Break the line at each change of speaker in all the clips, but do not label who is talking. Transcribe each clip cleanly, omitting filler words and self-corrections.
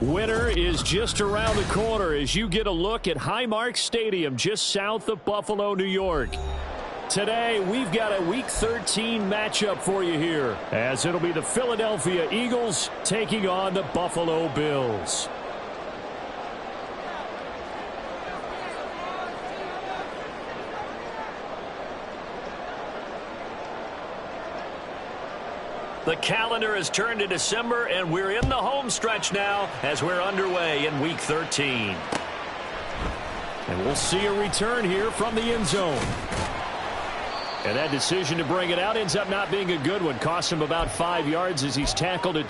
Winter is just around the corner as you get a look at Highmark Stadium just south of Buffalo, New York. Today, we've got a Week 13 matchup for you here, as it'll be the Philadelphia Eagles taking on the Buffalo Bills. The calendar has turned to December, and we're in the home stretch now as we're underway in Week 13. And we'll see a return here from the end zone. And that decision to bring it out ends up not being a good one. Cost him about 5 yards as he's tackled it.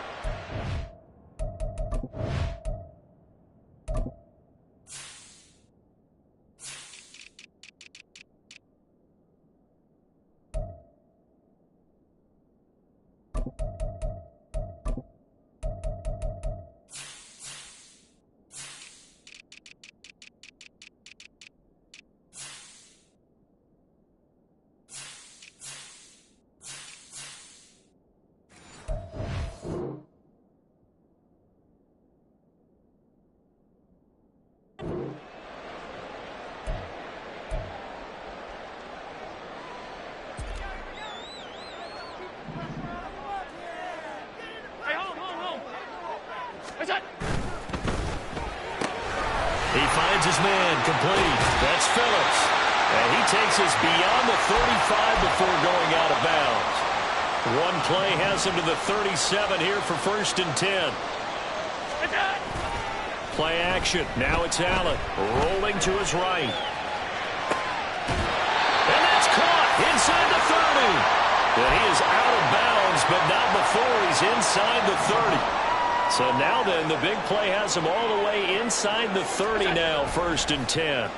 He finds his man complete. That's Phillips. And he takes us beyond the 35 before going out of bounds. One play has him to the 37 here for 1st and 10. Play action. Now it's Allen rolling to his right. And that's caught inside the 30. And he is out of bounds, but not before he's inside the 30. So now then, the big play has him all the way inside the 30 now, 1st and 10.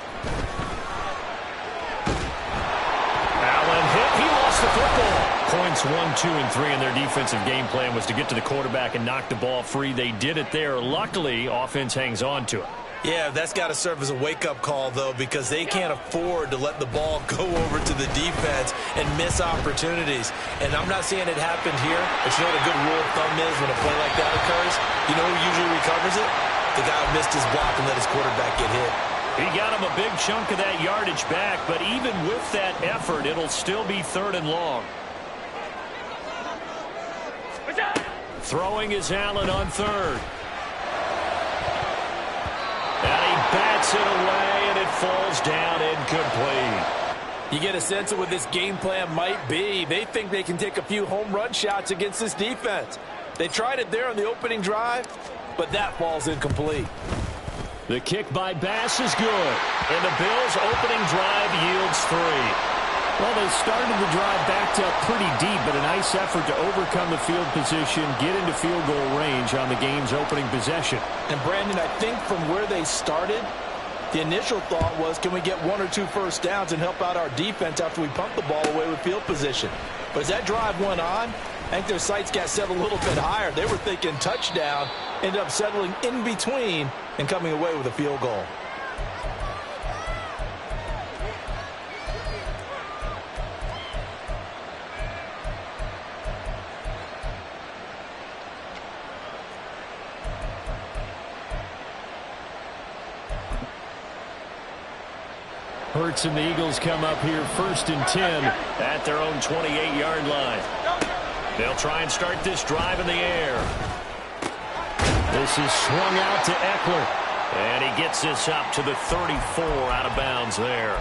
Allen hit. He lost the football. Points 1, 2, and 3 in their defensive game plan was to get to the quarterback and knock the ball free. They did it there. Luckily, offense hangs on to it.
Yeah, that's got to serve as a wake-up call, though, because they can't afford to let the ball go over to the defense and miss opportunities. And I'm not saying it happened here, but you know what a good rule of thumb is when a play like that occurs? You know who usually recovers it? The guy who missed his block and let his quarterback get hit.
He got him a big chunk of that yardage back, but even with that effort, it'll still be 3rd and long. Throwing is Allen on 3rd. And he bats it away, and it falls down incomplete.
You get a sense of what this game plan might be. They think they can take a few home run shots against this defense. They tried it there on the opening drive, but that falls incomplete.
The kick by Bass is good, and the Bills' opening drive yields 3. Well, they started the drive backed up pretty deep, but a nice effort to overcome the field position, get into field goal range on the game's opening possession.
And, Brandon, I think from where they started, the initial thought was, can we get 1 or 2 first downs and help out our defense after we pump the ball away with field position? But as that drive went on, I think their sights got set a little bit higher. They were thinking touchdown, ended up settling in between and coming away with a field goal.
Hurts and the Eagles come up here 1st and 10 at their own 28-yard line. They'll try and start this drive in the air. This is swung out to Eckler. And he gets this up to the 34 out of bounds there.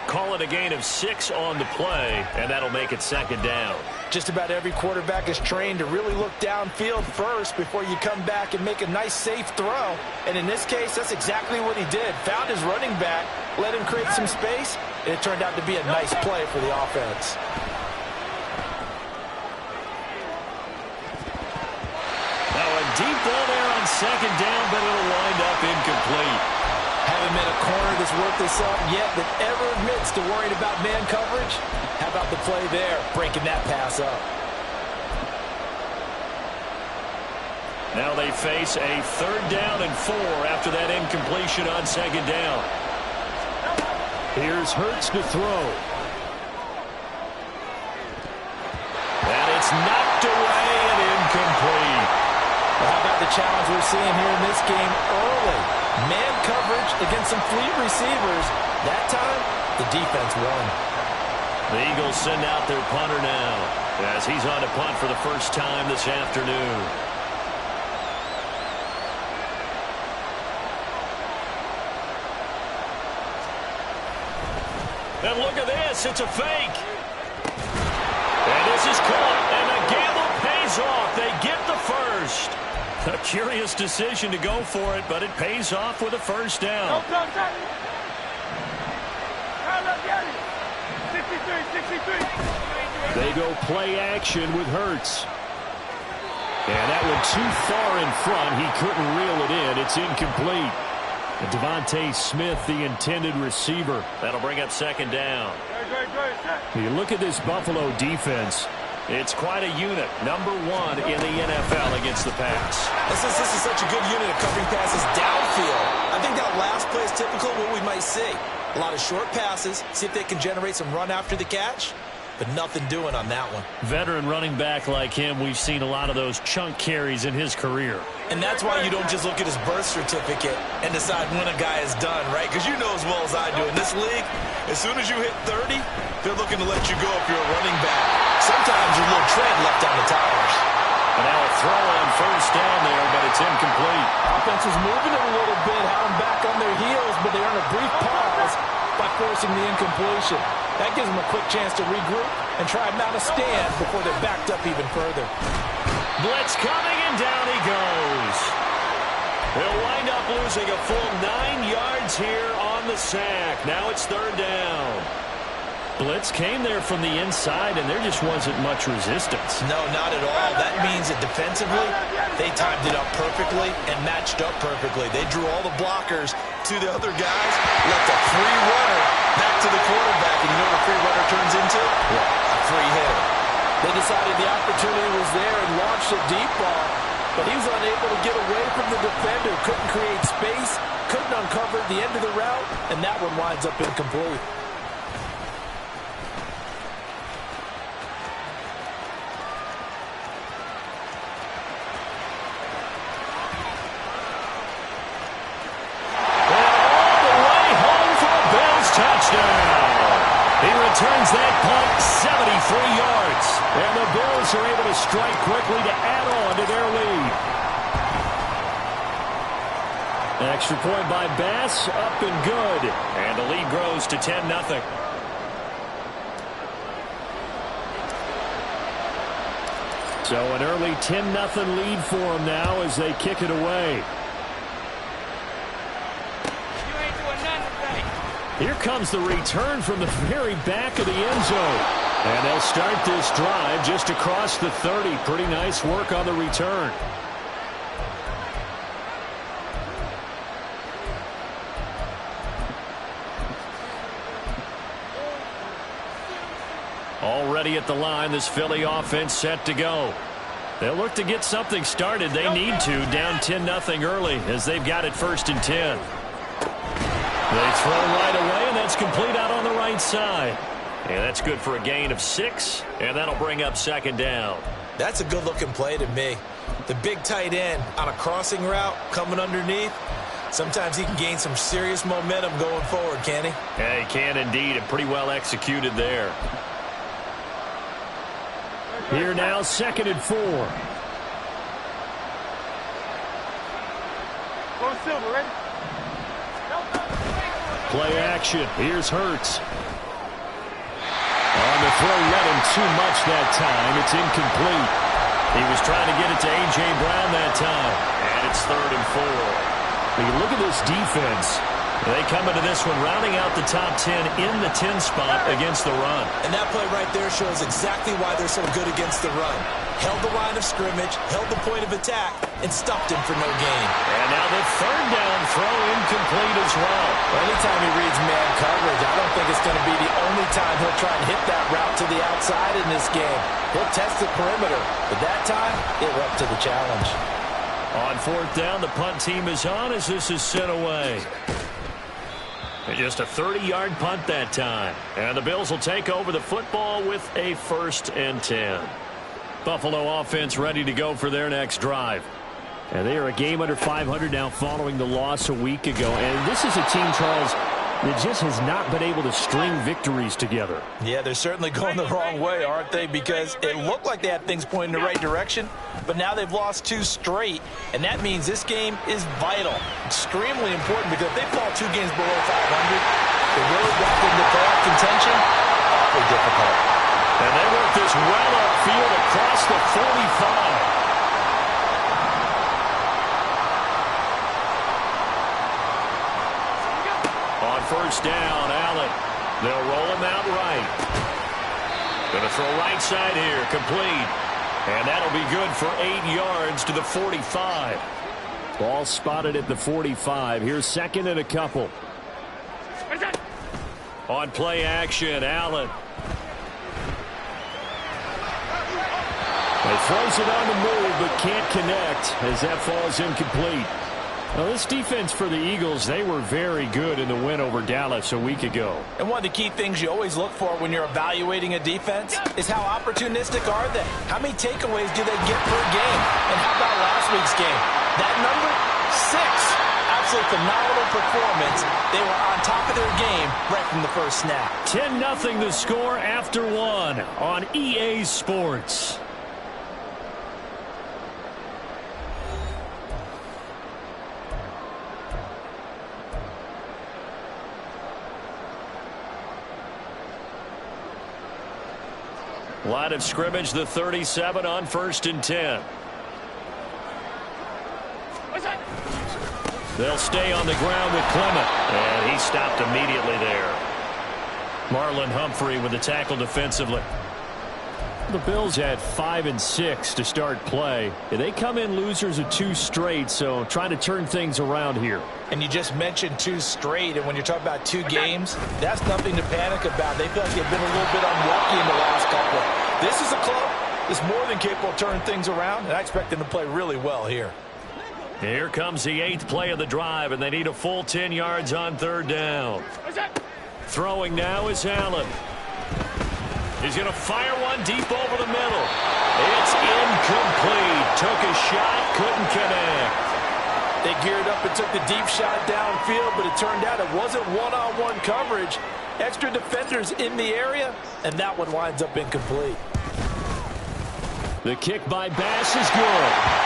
Call it a gain of 6 on the play, and that'll make it 2nd down.
Just about every quarterback is trained to really look downfield first before you come back and make a nice, safe throw. And in this case, that's exactly what he did. Found his running back, let him create some space, and it turned out to be a nice play for the offense.
Now a deep ball there on 2nd down, but it'll wind up incomplete.
Haven't met a corner that's worth his salt yet that ever admits to worrying about man coverage. How about the play there, breaking that pass up?
Now they face a 3rd down and 4 after that incompletion on 2nd down. Here's Hurts to throw. And it's knocked away and incomplete.
Well, how about the challenge we're seeing here in this game early. Man coverage against some fleet receivers. That time, the defense won.
The Eagles send out their punter now as he's on to punt for the first time this afternoon. And look at this. It's a fake. And this is caught. And the gamble pays off. They get the first. A curious decision to go for it, but it pays off with a first down. They go play action with Hurts. And that one too far in front. He couldn't reel it in. It's incomplete. And Devontae Smith, the intended receiver. That'll bring up second down. You look at this Buffalo defense. It's quite a unit. Number one in the NFL against the pass.
This is such a good unit of covering passes downfield. I think that last play is typical of what we might see. A lot of short passes. See if they can generate some run after the catch. But nothing doing on that one.
Veteran running back like him, we've seen a lot of those chunk carries in his career.
And that's why you don't just look at his birth certificate and decide when a guy is done, right? Because you know as well as I do, in this league, as soon as you hit 30, they're looking to let you go if you're a running back. Sometimes there's a little tread left on the tires.
And now a throw on first down there, but it's incomplete.
Offense is moving it a little bit, having back on their heels, but they earn a brief pause by forcing the incompletion. That gives them a quick chance to regroup and try and mount a stand before they're backed up even further.
Blitz coming, and down he goes. They'll wind up losing a full 9 yards here on the sack. Now it's third down. Blitz came there from the inside, and there just wasn't much resistance.
No, not at all. That means that defensively, they timed it up perfectly and matched up perfectly. They drew all the blockers to the other guys, left a free runner back to the quarterback. And you know what a free runner turns into? A free hitter.
They decided the opportunity was there and launched a deep ball, but he was unable to get away from the defender. Couldn't create space, couldn't uncover the end of the route, and that one winds up incomplete.
Returns that punt 73 yards. And the Bills are able to strike quickly to add on to their lead. Extra point by Bass, up and good. And the lead grows to 10-0. So an early 10-0 lead for them now as they kick it away. Here comes the return from the very back of the end zone. And they'll start this drive just across the 30. Pretty nice work on the return. Already at the line, this Philly offense set to go. They'll look to get something started. They need to, down 10-0 early as they've got it 1st and 10. They throw right away, and that's complete out on the right side. And that's good for a gain of 6, and that'll bring up second down.
That's a good-looking play to me. The big tight end on a crossing route coming underneath. Sometimes he can gain some serious momentum going forward, can he?
Yeah, he can indeed, and pretty well executed there. Here now, 2nd and 4.
Go Silver, ready?
Play action. Here's Hurts. On the throw, let him too much that time. It's incomplete. He was trying to get it to A.J. Brown that time. And it's 3rd and 4. You look at this defense. They come into this one rounding out the top 10 in the 10 spot against the run.
And that play right there shows exactly why they're so good against the run. Held the line of scrimmage, held the point of attack, and stopped him for no gain.
And now the 3rd down throw incomplete as well.
Anytime he reads man coverage, I don't think it's going to be the only time he'll try and hit that route to the outside in this game. He'll test the perimeter, but that time, they were up to the challenge.
On 4th down, the punt team is on as this is sent away. And just a 30-yard punt that time. And the Bills will take over the football with a 1st and 10. Buffalo offense ready to go for their next drive. And they are a game under 500 now following the loss a week ago. And this is a team, Charles, that just has not been able to string victories together.
Yeah, they're certainly going the wrong way, aren't they? Because it looked like they had things pointing in the right direction, but now they've lost 2 straight, and that means this game is vital, extremely important, because if they fall 2 games below 500, the road back into playoff contention, awfully difficult.
And they work this well upfield across the 45. First down, Allen. They'll roll him out right. Going to throw right side here, complete. And that'll be good for 8 yards to the 45. Ball spotted at the 45. Here's second and a couple. On play action, Allen. He throws it on the move, but can't connect as that falls incomplete. Now, this defense for the Eagles, they were very good in the win over Dallas a week ago.
And one of the key things you always look for when you're evaluating a defense is how opportunistic are they? How many takeaways do they get per game? And how about last week's game? That number, 6. Absolutely phenomenal performance. They were on top of their game right from the first snap.
10-0 the score after 1 on EA Sports. Line of scrimmage, the 37 on 1st and 10. They'll stay on the ground with Clement. And he stopped immediately there. Marlon Humphrey with the tackle defensively. The Bills had 5 and 6 to start play. They come in losers of 2 straight, so trying to turn things around here.
And you just mentioned 2 straight, and when you're talking about 2 games, that's nothing to panic about. They feel like they've been a little bit unlucky in the last couple. This is a club that's more than capable of turning things around, and I expect them to play really well here.
Here comes the 8th play of the drive, and they need a full 10 yards on 3rd down. Throwing now is Allen. He's going to fire one deep over the middle. It's incomplete. Took a shot, couldn't connect.
They geared up and took the deep shot downfield, but it turned out it wasn't one-on-one coverage. Extra defenders in the area, and that one winds up incomplete.
The kick by Bass is good,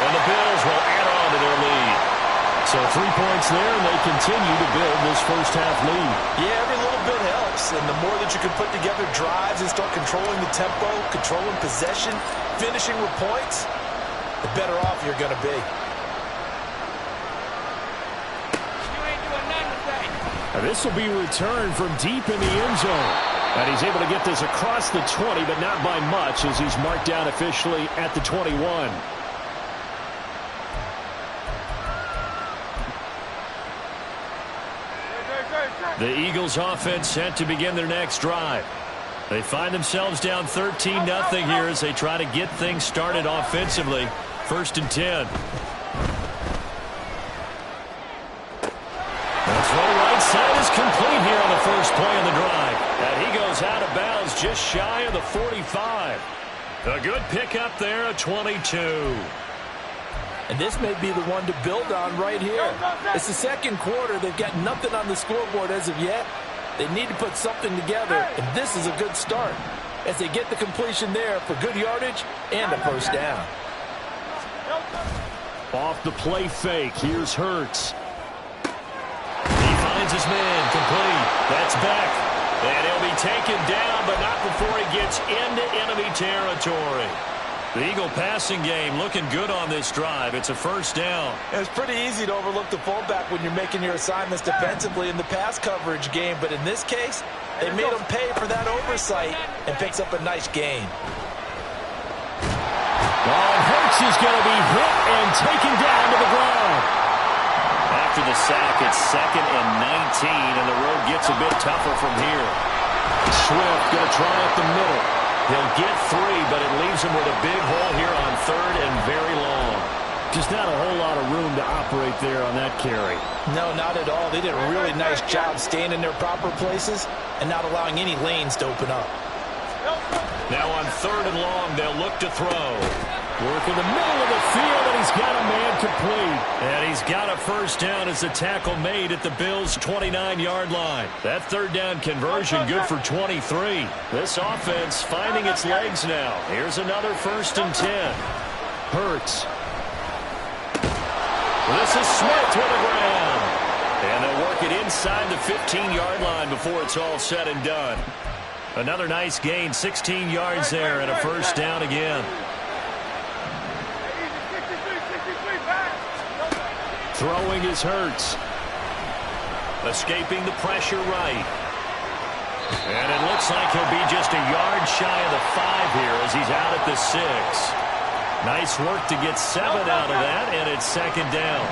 and the Bills will add on to their lead. So 3 points there, and they continue to build this first-half lead.
Yeah, every little bit helps, and the more that you can put together drives and start controlling the tempo, controlling possession, finishing with points, the better off you're going to be.
Now this will be returned from deep in the end zone. And he's able to get this across the 20, but not by much, as he's marked down officially at the 21. The Eagles offense set to begin their next drive. They find themselves down 13-0 here as they try to get things started offensively. 1st and 10. The throw right side is complete here on the first play of the drive. And he goes out of bounds just shy of the 45. A good pickup there at 22.
And this may be the one to build on right here. It's the second quarter. They've got nothing on the scoreboard as of yet. They need to put something together, and this is a good start as they get the completion there for good yardage and a first down.
Off the play fake, here's Hurts. He finds his man, complete. That's Beck. And he'll be taken down, but not before he gets into enemy territory. The Eagle passing game looking good on this drive. It's a first down.
It's pretty easy to overlook the fullback when you're making your assignments defensively in the pass coverage game, but in this case, they made him pay for that oversight and picks up a nice gain.
Hurts is going to be hit and taken down to the ground. After the sack, it's 2nd and 19, and the road gets a bit tougher from here. Swift going to try up the middle. He'll get 3, but it leaves him with a big hole here on 3rd and very long. Just not a whole lot of room to operate there on that carry.
No, not at all. They did a really nice job staying in their proper places and not allowing any lanes to open up.
Now on 3rd and long, they'll look to throw. Working the middle of the field, and he's got a man complete. And he's got a first down as the tackle made at the Bills' 29-yard line. That third down conversion good for 23. This offense finding its legs now. Here's another 1st and 10. Hurts. This is Smith with a ground. And they'll work it inside the 15-yard line before it's all said and done. Another nice gain, 16 yards there, and a first down again. Throwing is Hurts. Escaping the pressure right. And it looks like he'll be just a yard shy of the 5 here as he's out at the 6. Nice work to get 7 out of that, and it's 2nd down.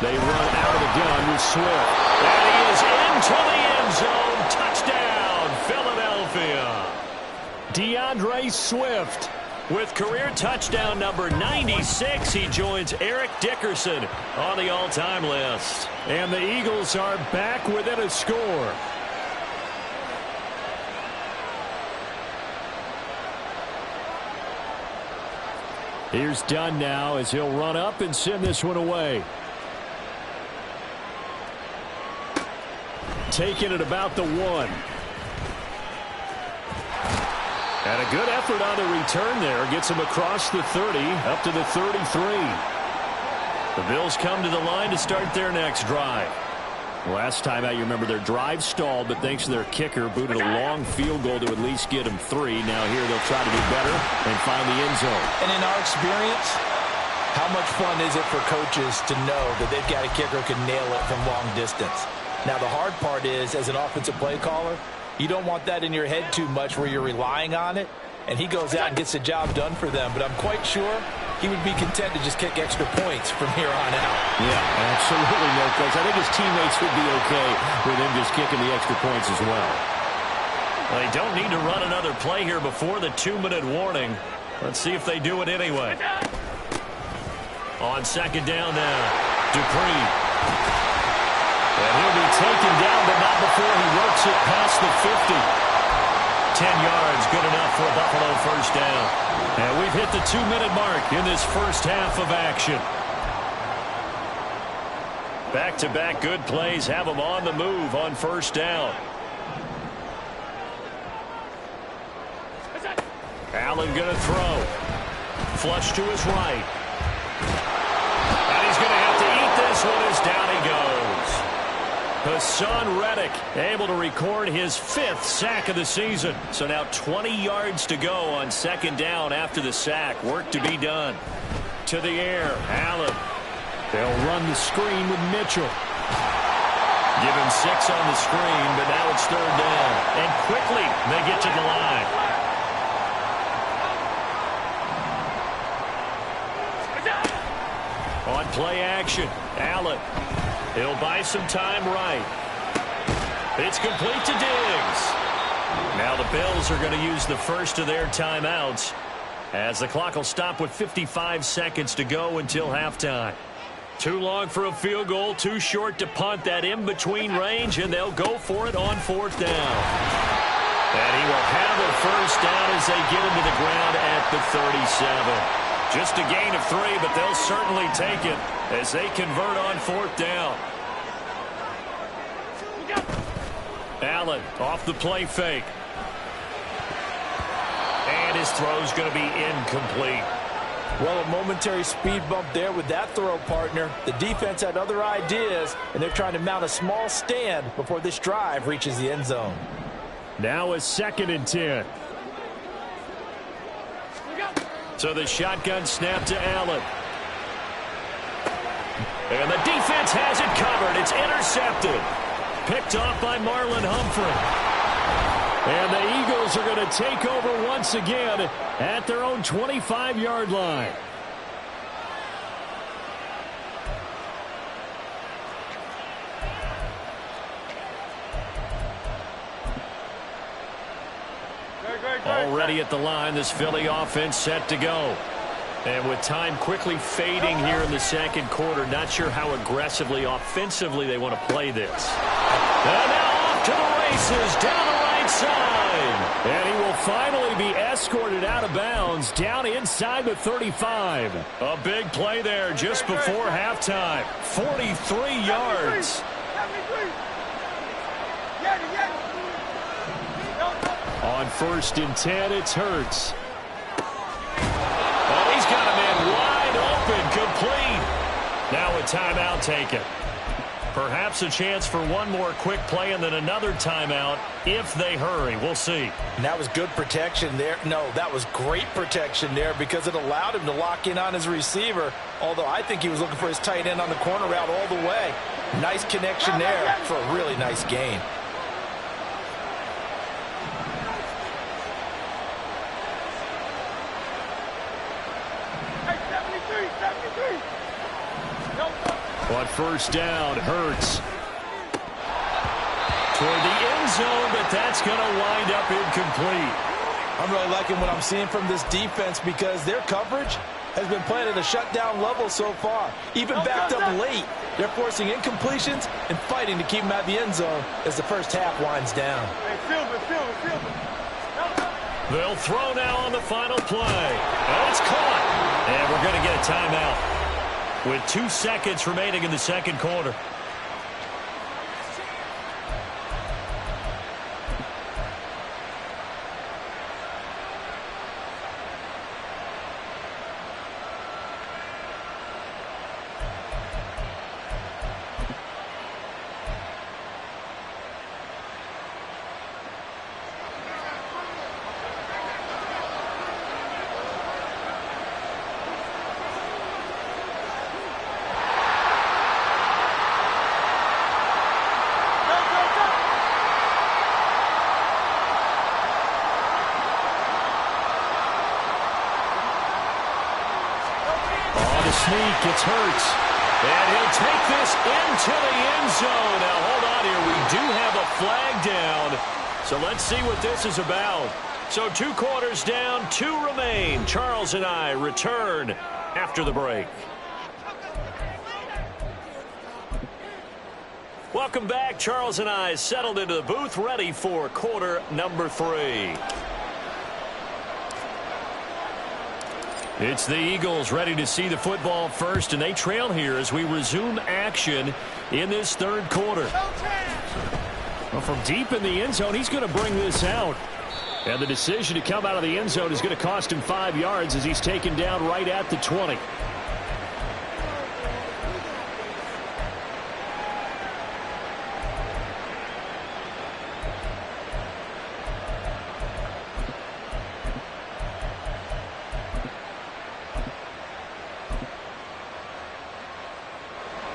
They run out of the gun with Swift. And he is into the end zone. Touchdown, Philadelphia. DeAndre Swift with career touchdown number 96. He joins Eric Dickerson on the all-time list. And the Eagles are back within a score. Here's Dunn now as he'll run up and send this one away. Taking it about the 1. And a good effort on the return there. Gets him across the 30, up to the 33. The Bills come to the line to start their next drive. Last time out, you remember their drive stalled, but thanks to their kicker, booted a long field goal to at least get them 3. Now here they'll try to do better and find the end zone.
And in our experience, how much fun is it for coaches to know that they've got a kicker who can nail it from long distance? Now, the hard part is, as an offensive play caller, you don't want that in your head too much where you're relying on it, and he goes out and gets the job done for them. But I'm quite sure he would be content to just kick extra points from here on out.
Yeah, absolutely, no, Coach. I think his teammates would be okay with him just kicking the extra points as well. Well, they don't need to run another play here before the 2-minute warning. Let's see if they do it anyway. On 2nd down now, Dupree. And he'll be taken down, but not before he works it past the 50. 10 yards, good enough for a Buffalo first down. And we've hit the 2-minute mark in this first half of action. Back-to-back good plays have them on the move on first down. Allen going to throw. Flush to his right. And he's going to have to eat this one as down he goes. Hassan Reddick able to record his 5th sack of the season. So now 20 yards to go on 2nd down after the sack. Work to be done. To the air, Allen. They'll run the screen with Mitchell. Give him 6 on the screen, but now it's 3rd down. And quickly they get to the line. On play action, Allen. He'll buy some time right. It's complete to Diggs. Now the Bills are going to use the first of their timeouts as the clock will stop with 55 seconds to go until halftime. Too long for a field goal, too short to punt. That in-between range, and they'll go for it on 4th down. And he will have a first down as they get him to the ground at the 37. Just a gain of 3, but they'll certainly take it as they convert on 4th down. Allen off the play fake. And his throw's going to be incomplete.
Well, a momentary speed bump there with that throw, partner. The defense had other ideas, and they're trying to mount a small stand before this drive reaches the end zone.
Now a 2nd and 10. So the shotgun snap to Allen. And the defense has it covered. It's intercepted. Picked off by Marlon Humphrey. And the Eagles are going to take over once again at their own 25-yard line. Already at the line, this Philly offense set to go. And with time quickly fading here in the 2nd quarter, not sure how aggressively, offensively they want to play this. And now off to the races down the right side. And he will finally be escorted out of bounds down inside the 35. A big play there just before halftime. 43 yards. On 1st and 10, it's Hurts. Oh, he's got a man wide open, complete. Now a timeout taken. Perhaps a chance for one more quick play and then another timeout if they hurry. We'll see.
And that was good protection there. No, that was great protection there because it allowed him to lock in on his receiver, although I think he was looking for his tight end on the corner route all the way. Nice connection there for a really nice gain.
On 1st down, Hurts. Toward the end zone, but that's going to wind up incomplete.
I'm really liking what I'm seeing from this defense because their coverage has been playing at a shutdown level so far. Even backed up late, they're forcing incompletions and fighting to keep them out of the end zone as the first half winds down.
They'll throw now on the final play. And it's caught. And we're going to get a timeout with 2 seconds remaining in the second quarter. Sneak, it's Hurts. And he'll take this into the end zone. Now, hold on here. We do have a flag down. So let's see what this is about. So 2 quarters down, 2 remain. Charles and I return after the break. Welcome back. Charles and I settled into the booth, ready for quarter number 3. It's the Eagles ready to see the football first, and they trail here as we resume action in this 3rd quarter. Well, from deep in the end zone, he's going to bring this out. And the decision to come out of the end zone is going to cost him 5 yards as he's taken down right at the 20.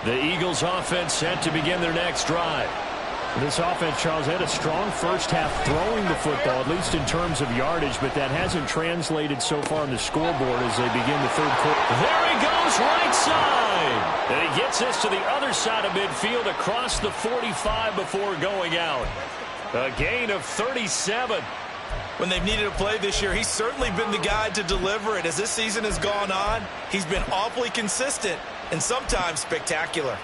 The Eagles offense set to begin their next drive.
This offense, Charles, had a strong first half throwing the football, at least in terms of yardage, but that hasn't translated so far on the scoreboard as they begin the 3rd quarter.
There he goes, right side. And he gets this to the other side of midfield across the 45 before going out. A gain of 37.
When they've needed a play this year, he's certainly been the guy to deliver it. As this season has gone on, he's been awfully consistent and sometimes spectacular.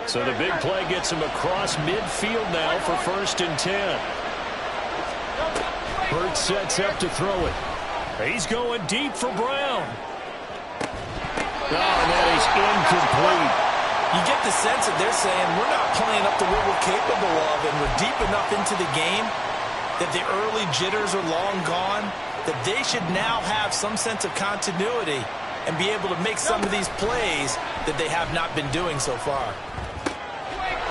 So the big play gets him across midfield now for 1st and 10. Hurts sets up to throw it. He's going deep for Brown. Oh, and that is incomplete.
You get the sense that they're saying we're not playing up to what we're capable of, and we're deep enough into the game that the early jitters are long gone, that they should now have some sense of continuity and be able to make some of these plays that they have not been doing so far.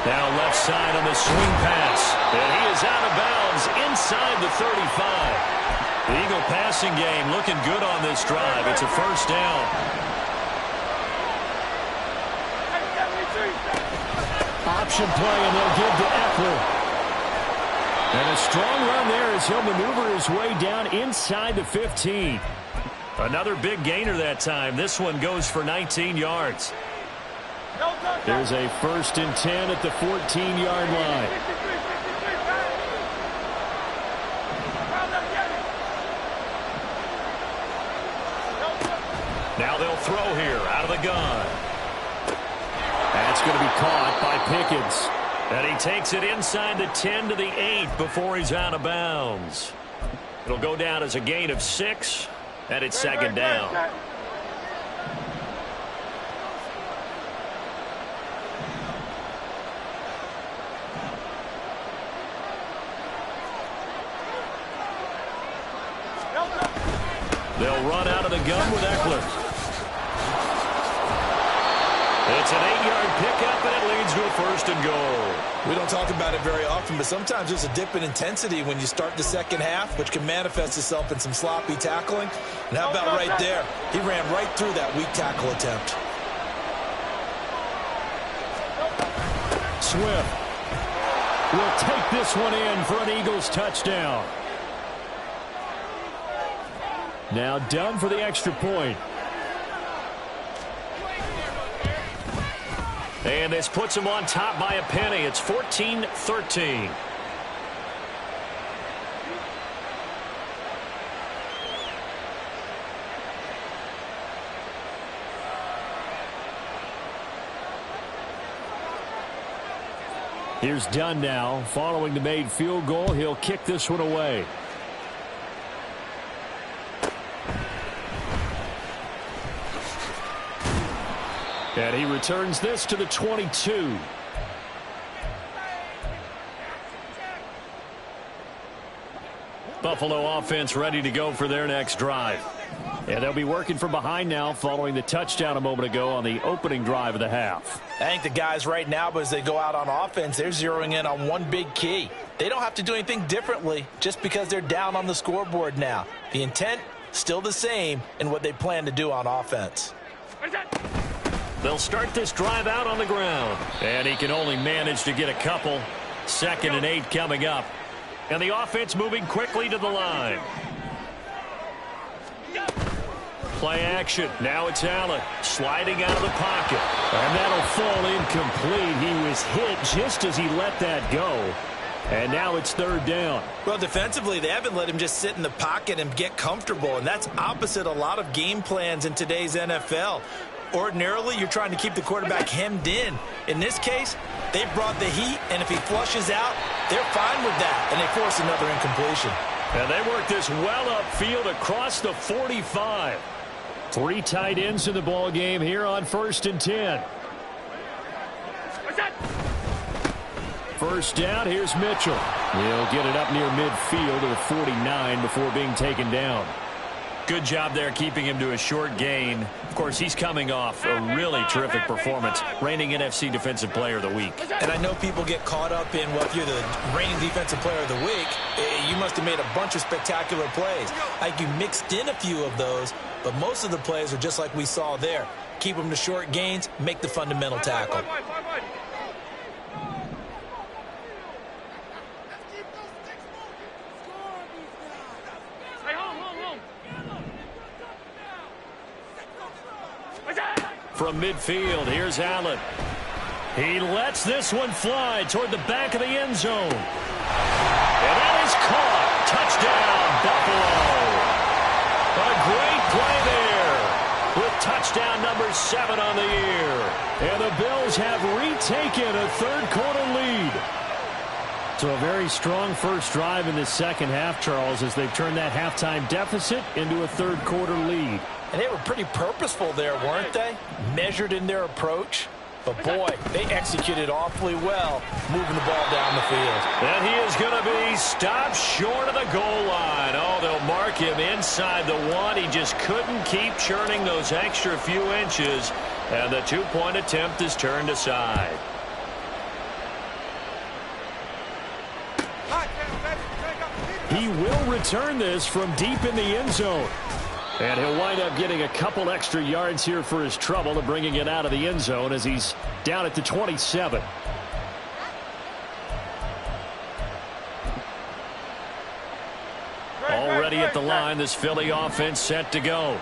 Now left side on the swing pass. And he is out of bounds inside the 35. The Eagle passing game looking good on this drive. It's a 1st down.
Option play, and they'll give to Eckler.
And a strong run there as he'll maneuver his way down inside the 15. Another big gainer that time. This one goes for 19 yards.
There's a 1st and 10 at the 14-yard line.
Now they'll throw here out of the gun. That's going to be caught by Pickens. And he takes it inside the 10 to the 8 before he's out of bounds. It'll go down as a gain of 6, and it's second down. They'll run out of the gun with Eckler. It's an 8-yard pickup, and it leads to a first and goal.
We don't talk about it very often, but sometimes there's a dip in intensity when you start the second half, which can manifest itself in some sloppy tackling. And how about right there? He ran right through that weak tackle attempt.
Swift will take this one in for an Eagles touchdown. Now done for the extra point.
And this puts him on top by a penny. It's 14-13.
Here's Dunn now. Following the made field goal, he'll kick this one away. And he returns this to the 22.
Buffalo offense ready to go for their next drive.
And they'll be working from behind now following the touchdown a moment ago on the opening drive of the half.
I think the guys right now, as they go out on offense, they're zeroing in on one big key. They don't have to do anything differently just because they're down on the scoreboard now. The intent, still the same in what they plan to do on offense.
They'll start this drive out on the ground. And he can only manage to get a couple. 2nd and 8 coming up. And the offense moving quickly to the line. Play action. Now it's Allen sliding out of the pocket.
And that'll fall incomplete. He was hit just as he let that go. And now it's 3rd down.
Well, defensively, they haven't let him just sit in the pocket and get comfortable. And that's opposite a lot of game plans in today's NFL. Ordinarily, you're trying to keep the quarterback hemmed in. In this case, they brought the heat, and if he flushes out, they're fine with that, and they force another incompletion.
And they work this well upfield across the 45.
3 tight ends in the ball game here on 1st and 10. First down, here's Mitchell. He'll get it up near midfield to the 49 before being taken down.
Good job there keeping him to a short gain. Of course, he's coming off a really terrific performance, reigning NFC Defensive Player of the Week.
And I know people get caught up in, well, if you're the reigning Defensive Player of the Week, you must have made a bunch of spectacular plays. I think you mixed in a few of those, but most of the plays are just like we saw there. Keep them to short gains, make the fundamental tackle.
From midfield, here's Allen. He lets this one fly toward the back of the end zone. And that is caught. Touchdown, Buffalo. A great play there with touchdown number 7 on the year.
And the Bills have retaken a 3rd quarter lead. So a very strong first drive in the second half, Charles, as they've turned that halftime deficit into a 3rd quarter lead.
And they were pretty purposeful there, weren't they? Measured in their approach. But, boy, they executed awfully well moving the ball down the field.
And he is going to be stopped short of the goal line. Oh, they'll mark him inside the 1. He just couldn't keep churning those extra few inches. And the 2-point attempt is turned aside.
He will return this from deep in the end zone. And he'll wind up getting a couple extra yards here for his trouble and bringing it out of the end zone as he's down at the 27.
Already at the line, this Philly offense set to go.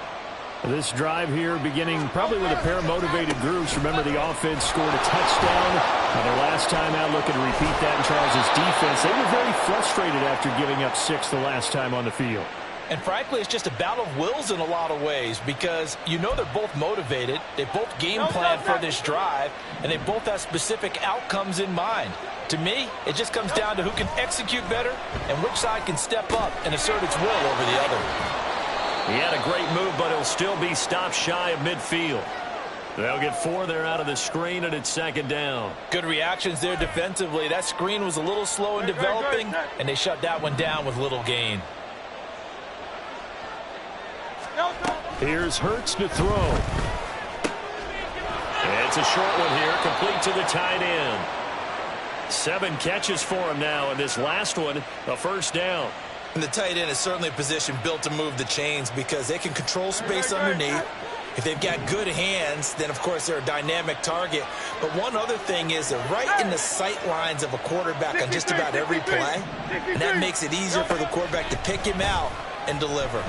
This drive here beginning probably with a pair of motivated groups. Remember, the offense scored a touchdown. Their last time out, looking to repeat that in Charles' defense. They were very frustrated after giving up 6 the last time on the field.
And frankly, it's just a battle of wills in a lot of ways because you know they're both motivated, they both game plan for this drive, and they both have specific outcomes in mind. To me, it just comes down to who can execute better and which side can step up and assert its will over the other.
He had a great move, but he'll still be stopped shy of midfield. They'll get 4 there out of the screen, and it's second down.
Good reactions there defensively. That screen was a little slow in developing, and they shut that one down with little gain.
Here's Hurts to throw.
It's a short one here, complete to the tight end. 7 catches for him now, and this last one, a first down.
And the tight end is certainly a position built to move the chains because they can control space underneath. If they've got good hands, then, of course, they're a dynamic target. But one other thing is they're right in the sight lines of a quarterback on just about every play, and that makes it easier for the quarterback to pick him out and deliver.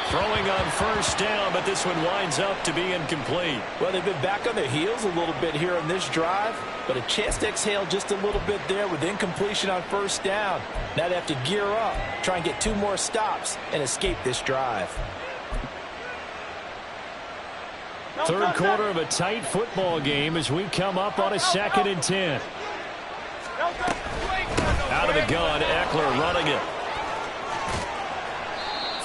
Throwing on first down, but this one winds up to be incomplete.
Well, they've been back on their heels a little bit here in this drive, but a chance to exhale just a little bit there with incompletion on first down. Now they have to gear up, try and get 2 more stops, and escape this drive.
Third quarter of a tight football game as we come up on a 2nd and 10.
Out of the gun, Eckler running it.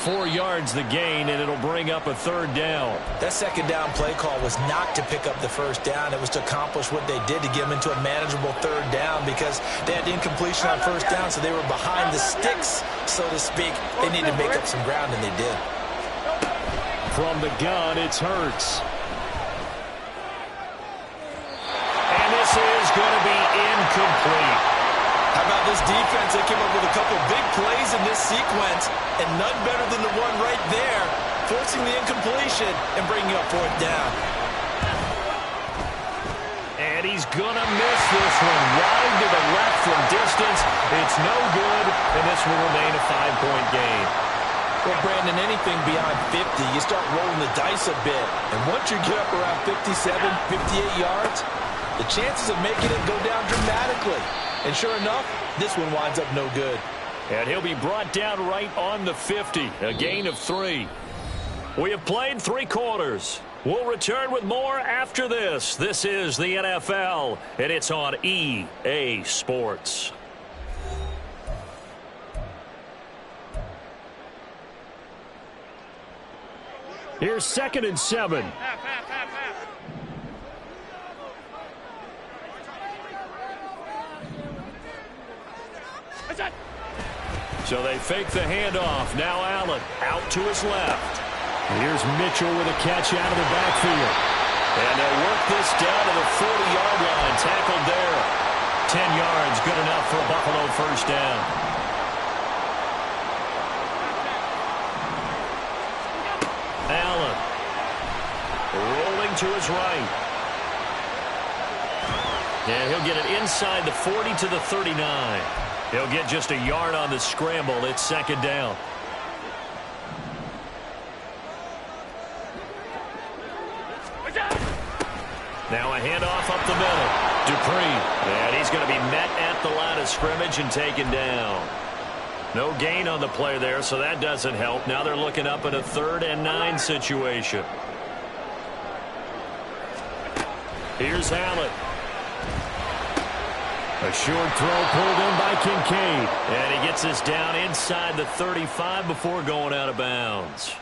4 yards the gain, and it'll bring up a third down.
That second down play call was not to pick up the first down. It was to accomplish what they did to get them into a manageable third down because they had incompletion on first down, so they were behind the sticks, so to speak. They needed to make up some ground, and they did.
From the gun, it's Hurts.
And this is going to be incomplete.
How about this defense? They came up with a couple big plays in this sequence, and none better than the one right there, forcing the incompletion and bringing up 4th down.
And he's going to miss this one wide to the left from distance. It's no good, and this will remain a 5-point game.
Well, Brandon, anything beyond 50, you start rolling the dice a bit. And once you get up around 57, 58 yards, the chances of making it go down dramatically. And sure enough, this one winds up no good.
And he'll be brought down right on the 50, a gain of 3. We have played 3 quarters. We'll return with more after this. This is the NFL, and it's on EA Sports.
Here's 2nd and 7.
So they fake the handoff. Now Allen out to his left.
Here's Mitchell with a catch out of the backfield.
And they'll work this down to the 40-yard line. Tackled there. 10 yards, good enough for a Buffalo first down. Allen rolling to his right. And he'll get it inside the 40 to the 39. He'll get just a yard on the scramble. It's second down. Now a handoff up the middle. Dupree. And he's going to be met at the line of scrimmage and taken down. No gain on the play there, so that doesn't help. Now they're looking up at a 3rd and 9 situation. Here's Allen.
A short throw pulled in by Kincaid.
And he gets us down inside the 35 before going out of bounds.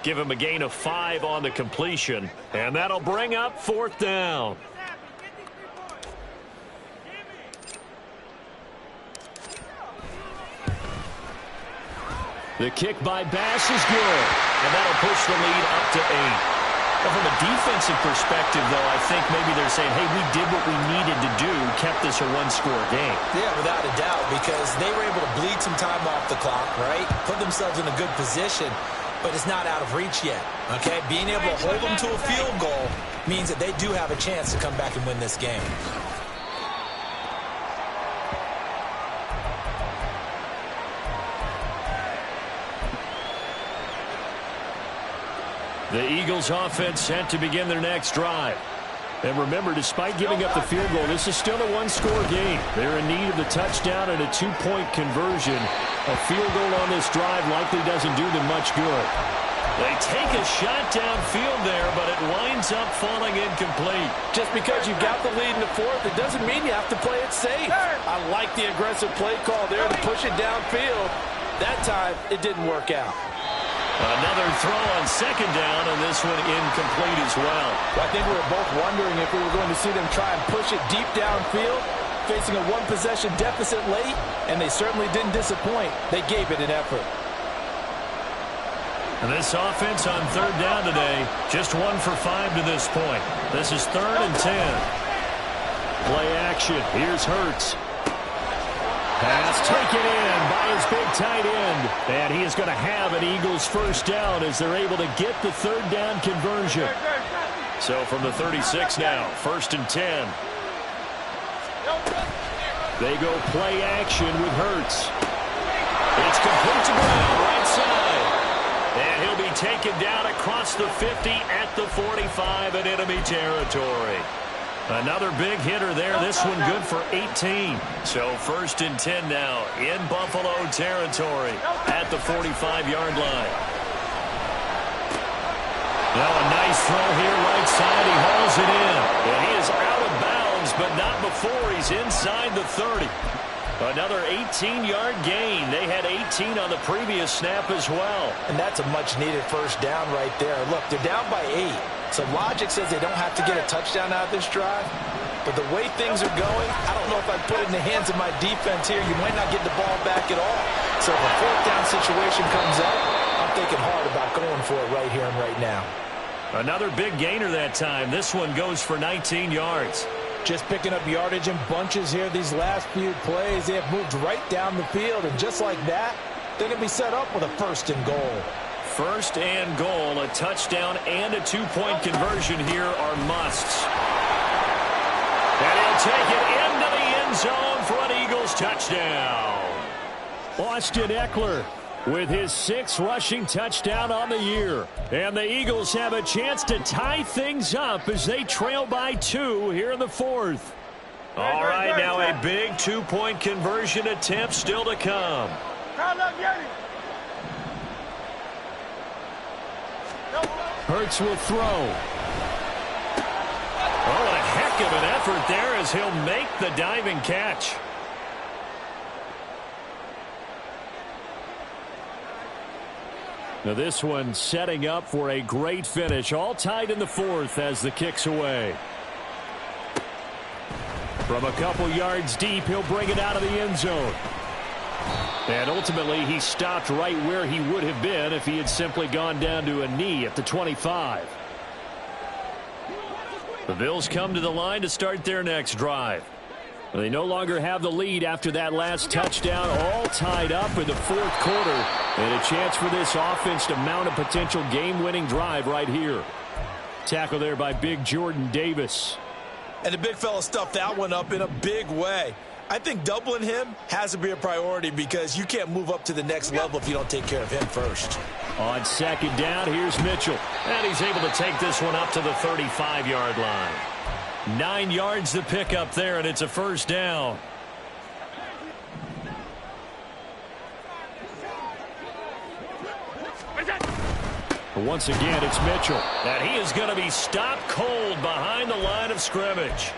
Give him a gain of 5 on the completion. And that'll bring up 4th down.
The kick by Bass is good.
And that'll push the lead up to 8. Well, from a defensive perspective, though, I think maybe they're saying, hey, we did what we needed to do, kept this a 1-score game.
Yeah, without a doubt, because they were able to bleed some time off the clock, right? Put themselves in a good position, but it's not out of reach yet, okay? Being able to hold them to a field goal means that they do have a chance to come back and win this game.
The Eagles offense set to begin their next drive. And remember, despite giving up the field goal, this is still a 1-score game. They're in need of the touchdown and a 2-point conversion A field goal on this drive likely doesn't do them much good.
They take a shot downfield there, but it winds up falling incomplete.
Just because you've got the lead in the fourth, it doesn't mean you have to play it safe. I like the aggressive play call there to push it downfield. That time, it didn't work out.
Another throw on second down, and this one incomplete as well.
I think we were both wondering if we were going to see them try and push it deep downfield, facing a one-possession deficit late, and they certainly didn't disappoint. They gave it an effort.
And this offense on third down today, just 1 for 5 to this point. This is 3rd and 10.
Play action. Here's Hurts. Pass taken in by his big tight end. And he is going to have an Eagles first down as they're able to get the third down conversion.
So from the 36 now, 1st and 10.
They go play action with Hurts.
It's complete to Brown, right side. And he'll be taken down across the 50 at the 45 in enemy territory. Another big hitter there. This one good for 18. So 1st and 10 now in Buffalo territory at the 45-yard line. Now a nice throw here right side. He hauls it in. And he is out of bounds, but not before he's inside the 30. Another 18-yard gain. They had 18 on the previous snap as well.
And that's a much-needed first down right there. Look, they're down by 8. So logic says they don't have to get a touchdown out of this drive. But the way things are going, I don't know if I'd put it in the hands of my defense here. You might not get the ball back at all. So if a fourth down situation comes up, I'm thinking hard about going for it right here and right now.
Another big gainer that time. This one goes for 19 yards.
Just picking up yardage in bunches here these last few plays. They have moved right down the field, and just like that, they're going to be set up with a 1st and goal.
1st and goal, a touchdown and a 2-point conversion here are musts. And he'll take it into the end zone for an Eagles touchdown.
Austin Eckler with his 6th rushing touchdown on the year. And the Eagles have a chance to tie things up as they trail by 2 here in the 4th.
All right, now a big 2-point conversion attempt still to come.
Hurts will throw.
Oh, a heck of an effort there as he'll make the diving catch.
Now this one setting up for a great finish. All tied in the 4th as the kick's away. From a couple yards deep, he'll bring it out of the end zone. And ultimately, he stopped right where he would have been if he had simply gone down to a knee at the 25. The Bills come to the line to start their next drive. They no longer have the lead after that last touchdown, all tied up in the 4th quarter. And a chance for this offense to mount a potential game-winning drive right here. Tackle there by big Jordan Davis.
And the big fella stuffed that one up in a big way. I think doubling him has to be a priority because you can't move up to the next level if you don't take care of him first.
On 2nd down, here's Mitchell.
And he's able to take this one up to the 35-yard line. 9 yards to pick up there, and it's a 1st down.
Once again, it's Mitchell.
And he is going to be stopped cold behind the line of scrimmage.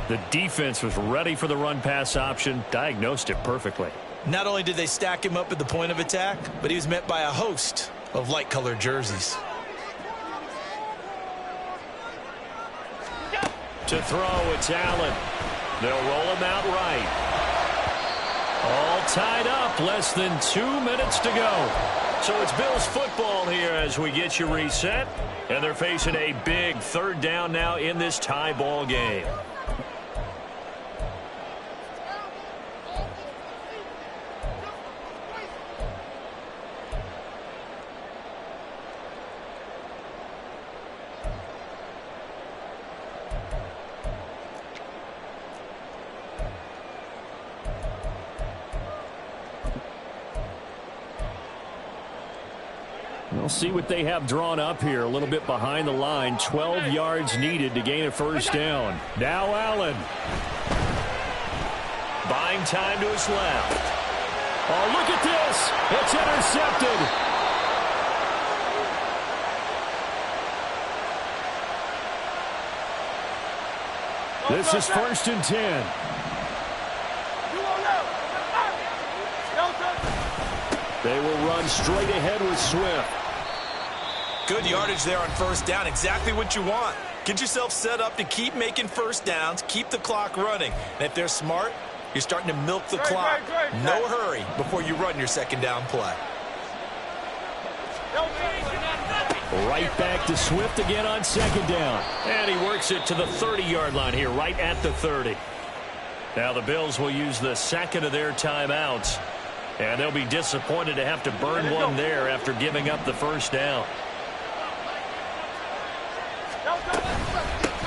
The defense was ready for the run-pass option, diagnosed it perfectly.
Not only did they stack him up at the point of attack, but he was met by a host of light-colored jerseys.
To throw, it's Allen. They'll roll him out right. All tied up, less than 2 minutes to go. So it's Bills football here as we get you reset. And they're facing a big 3rd down now in this tie ball game.
We'll see what they have drawn up here. A little bit behind the line. 12 yards needed to gain a 1st down. Now Allen.
Buying time to his left.
Oh, look at this. It's intercepted. This is 1st and 10. They will run straight ahead with Swift.
Good yardage there on 1st down. Exactly what you want. Get yourself set up to keep making 1st downs, keep the clock running. And if they're smart, you're starting to milk the clock. No hurry before you run your 2nd down play.
Right back to Swift again on 2nd down.
And he works it to the 30-yard line here, right at the 30. Now the Bills will use the 2nd of their timeouts. And they'll be disappointed to have to burn one there after giving up the 1st down.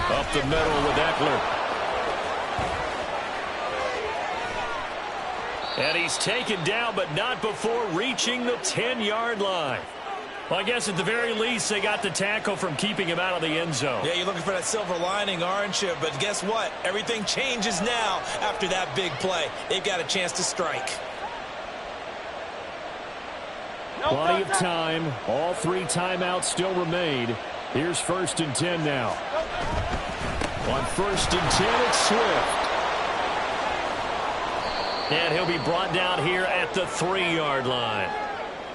Up the middle with Eckler. And he's taken down, but not before reaching the 10-yard line. Well, I guess at the very least, they got the tackle from keeping him out of the end zone.
Yeah, you're looking for that silver lining, aren't you? But guess what? Everything changes now after that big play. They've got a chance to strike.
Plenty of time. All 3 timeouts still remain. Here's 1st and 10 now. On 1st and 10, it's Swift.
And he'll be brought down here at the 3-yard line.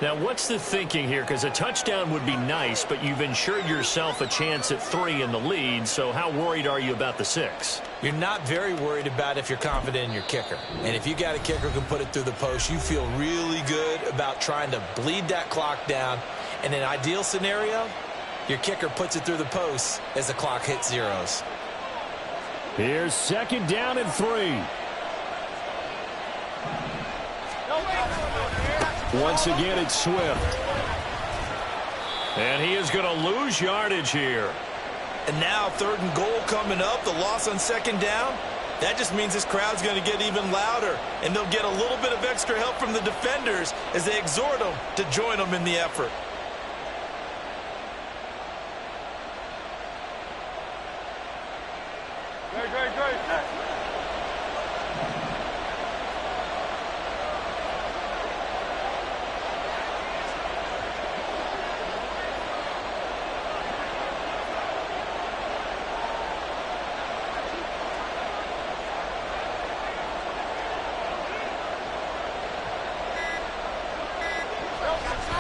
Now, what's the thinking here? Because a touchdown would be nice, but you've ensured yourself a chance at 3 in the lead, so how worried are you about the 6?
You're not very worried about if you're confident in your kicker. And if you got a kicker who can put it through the post, you feel really good about trying to bleed that clock down. In an ideal scenario, your kicker puts it through the post as the clock hits zeros.
Here's 2nd down and 3. Once again, it's Swift.
And he is going to lose yardage here.
And now 3rd and goal coming up, the loss on 2nd down. That just means this crowd's going to get even louder, and they'll get a little bit of extra help from the defenders as they exhort them to join them in the effort.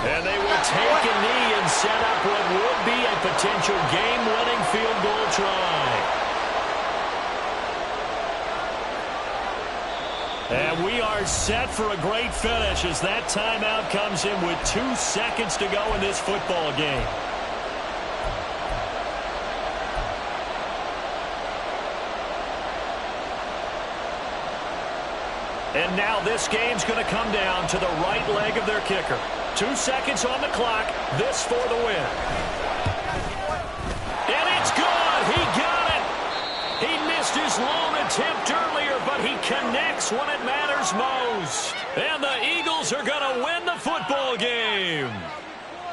And they will take a knee and set up what would be a potential game-winning field goal try. And we are set for a great finish as that timeout comes in with 2 seconds to go in this football game. And now this game's going to come down to the right leg of their kicker. 2 seconds on the clock. This for the win. And it's good. He got it. He missed his lone attempt earlier, but he connects when it matters most. And the Eagles are going to win the football game.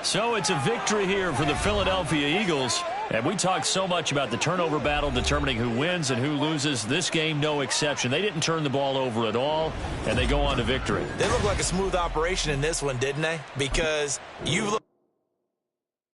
So it's a victory here for the Philadelphia Eagles. And we talked so much about the turnover battle determining who wins and who loses. This game, no exception. They didn't turn the ball over at all, and they go on to victory.
They look like a smooth operation in this one, didn't they? Because you've looked